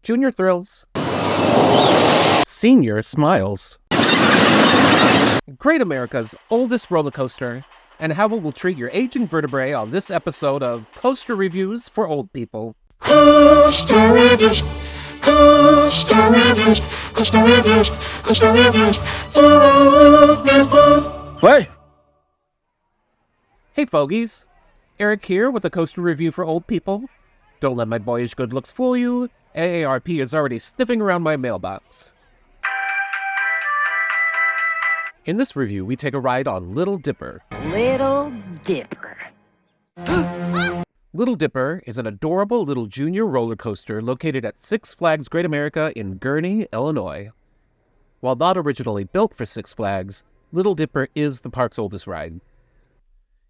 Junior thrills. Senior smiles. Great America's oldest roller coaster, and how it will treat your aging vertebrae on this episode of Coaster Reviews for Old People. Coaster Reviews, Coaster Reviews, Coaster Reviews, Coaster Reviews for old people. What? Hey fogies, Eric here with a Coaster Review for Old People. Don't let my boyish good looks fool you. AARP is already sniffing around my mailbox. In this review, we take a ride on Little Dipper. Little Dipper. Little Dipper is an adorable little junior roller coaster located at Six Flags Great America in Gurnee, Illinois. While not originally built for Six Flags, Little Dipper is the park's oldest ride.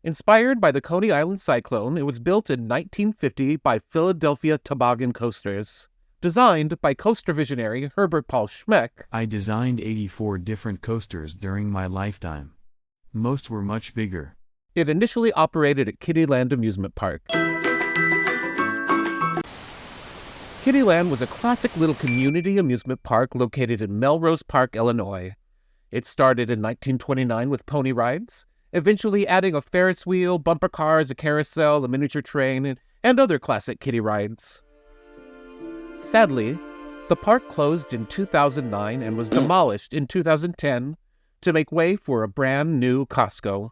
Inspired by the Coney Island cyclone, it was built in 1950 by Philadelphia Toboggan Coasters. Designed by coaster visionary Herbert Paul Schmeck. I designed 84 different coasters during my lifetime. Most were much bigger. It initially operated at Kiddieland Amusement Park. Kiddieland was a classic little community amusement park located in Melrose Park, Illinois. It started in 1929 with pony rides, eventually adding a Ferris wheel, bumper cars, a carousel, a miniature train, and other classic kiddie rides. Sadly, the park closed in 2009 and was demolished in 2010 to make way for a brand new Costco.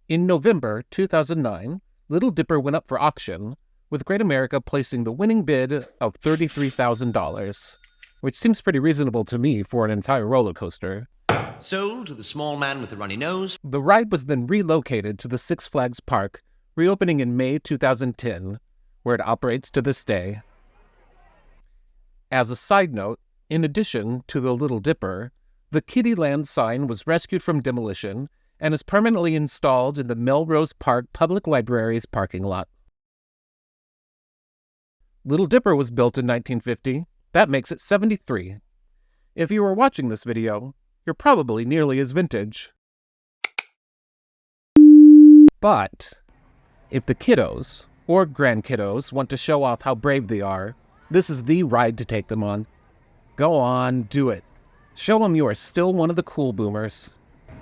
In November 2009, Little Dipper went up for auction, with Great America placing the winning bid of $33,000, which seems pretty reasonable to me for an entire roller coaster. Sold to the small man with the runny nose. The ride was then relocated to the Six Flags Park, reopening in May 2010, where it operates to this day. As a side note, in addition to the Little Dipper, the Kiddieland sign was rescued from demolition and is permanently installed in the Melrose Park Public Library's parking lot. Little Dipper was built in 1950. That makes it 73. If you are watching this video, you're probably nearly as vintage. But if the kiddos or grandkiddos want to show off how brave they are, this is the ride to take them on. Go on, do it. Show them you are still one of the cool boomers.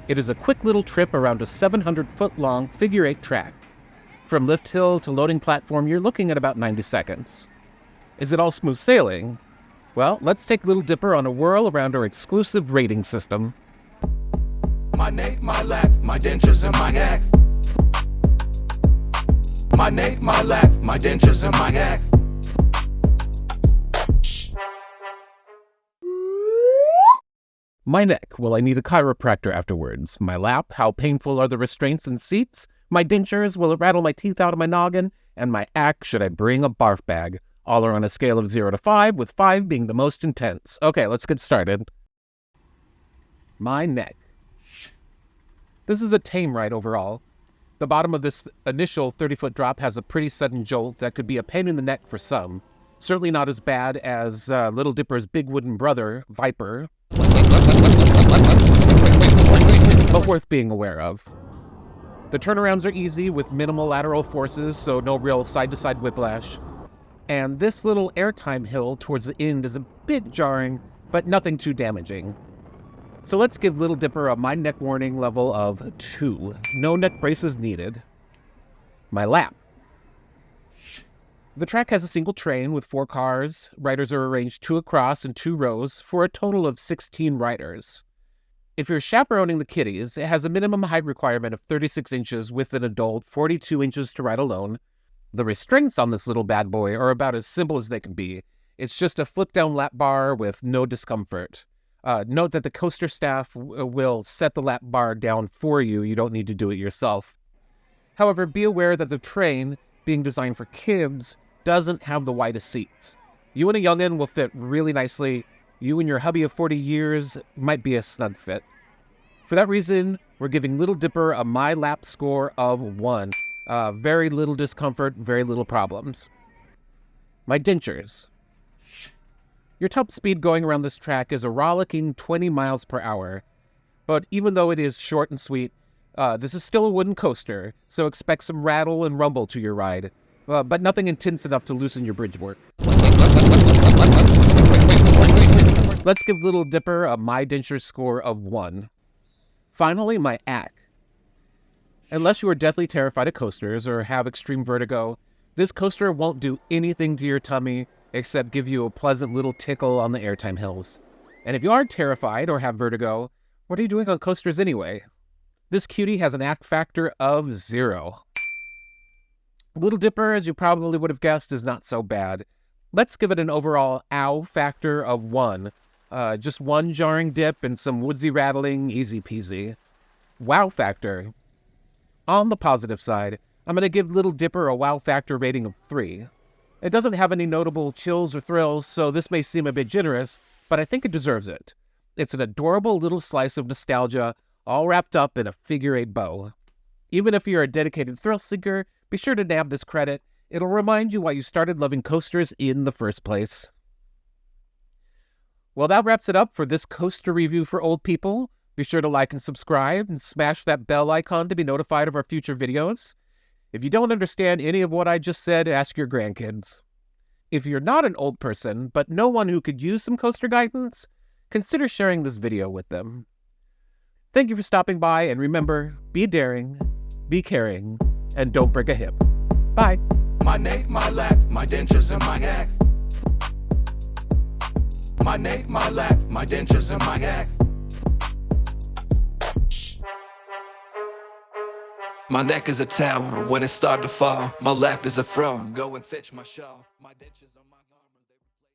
It is a quick little trip around a 700-foot-long figure-8 track. From lift hill to loading platform, you're looking at about 90 seconds. Is it all smooth sailing? Well, let's take Little Dipper on a whirl around our exclusive rating system. My neck, my lap, my dentures and my neck. My neck, my lap, my dentures and my neck. My neck, will I need a chiropractor afterwards? My lap, how painful are the restraints and seats? My dentures, will it rattle my teeth out of my noggin? And my ack, should I bring a barf bag? All are on a scale of 0 to 5, with 5 being the most intense. Okay, let's get started. My neck. This is a tame ride overall. The bottom of this initial 30-foot drop has a pretty sudden jolt that could be a pain in the neck for some. Certainly not as bad as Little Dipper's big wooden brother, Viper, but worth being aware of. The turnarounds are easy with minimal lateral forces, so no real side-to-side whiplash. And this little airtime hill towards the end is a bit jarring, but nothing too damaging. So let's give Little Dipper a My Neck warning level of 2. No neck braces needed. My lap. The track has a single train with 4 cars. Riders are arranged 2 across in 2 rows for a total of 16 riders. If you're chaperoning the kiddies, it has a minimum height requirement of 36 inches with an adult, 42 inches to ride alone. The restraints on this little bad boy are about as simple as they can be. It's just a flip-down lap bar with no discomfort. Note that the coaster staff will set the lap bar down for you. You don't need to do it yourself. However, be aware that the train, being designed for kids, doesn't have the widest seats. You and a youngin' will fit really nicely. You and your hubby of 40 years might be a snug fit. For that reason, we're giving Little Dipper a My Lap score of 1. Very little discomfort, very little problems. My dentures. Your top speed going around this track is a rollicking 20 miles per hour. But even though it is short and sweet, this is still a wooden coaster, so expect some rattle and rumble to your ride. but nothing intense enough to loosen your bridge work. Let's give Little Dipper a My Denture score of 1. Finally, my ack. Unless you are deathly terrified of coasters or have extreme vertigo, this coaster won't do anything to your tummy except give you a pleasant little tickle on the airtime hills. And if you aren't terrified or have vertigo, what are you doing on coasters anyway? This cutie has an ack factor of 0. Little Dipper, as you probably would have guessed, is not so bad. Let's give it an overall ow factor of 1. Just one jarring dip and some woodsy rattling, easy peasy. Wow factor. On the positive side, I'm going to give Little Dipper a wow factor rating of 3. It doesn't have any notable chills or thrills, so this may seem a bit generous, but I think it deserves it. It's an adorable little slice of nostalgia, all wrapped up in a figure-8 bow. Even if you're a dedicated thrill seeker, be sure to nab this credit. It'll remind you why you started loving coasters in the first place. Well, that wraps it up for this coaster review for old people. Be sure to like and subscribe and smash that bell icon to be notified of our future videos. If you don't understand any of what I just said, ask your grandkids. If you're not an old person, but know one who could use some coaster guidance, consider sharing this video with them. Thank you for stopping by, and remember, be daring, be caring, and don't break a hip. Bye. My nape, my lap, my dentures and my act. My nape, my lap, my dentures and my act. My neck is a tower when it start to fall. My lap is a throne. Go and fetch my shawl. My dentures on my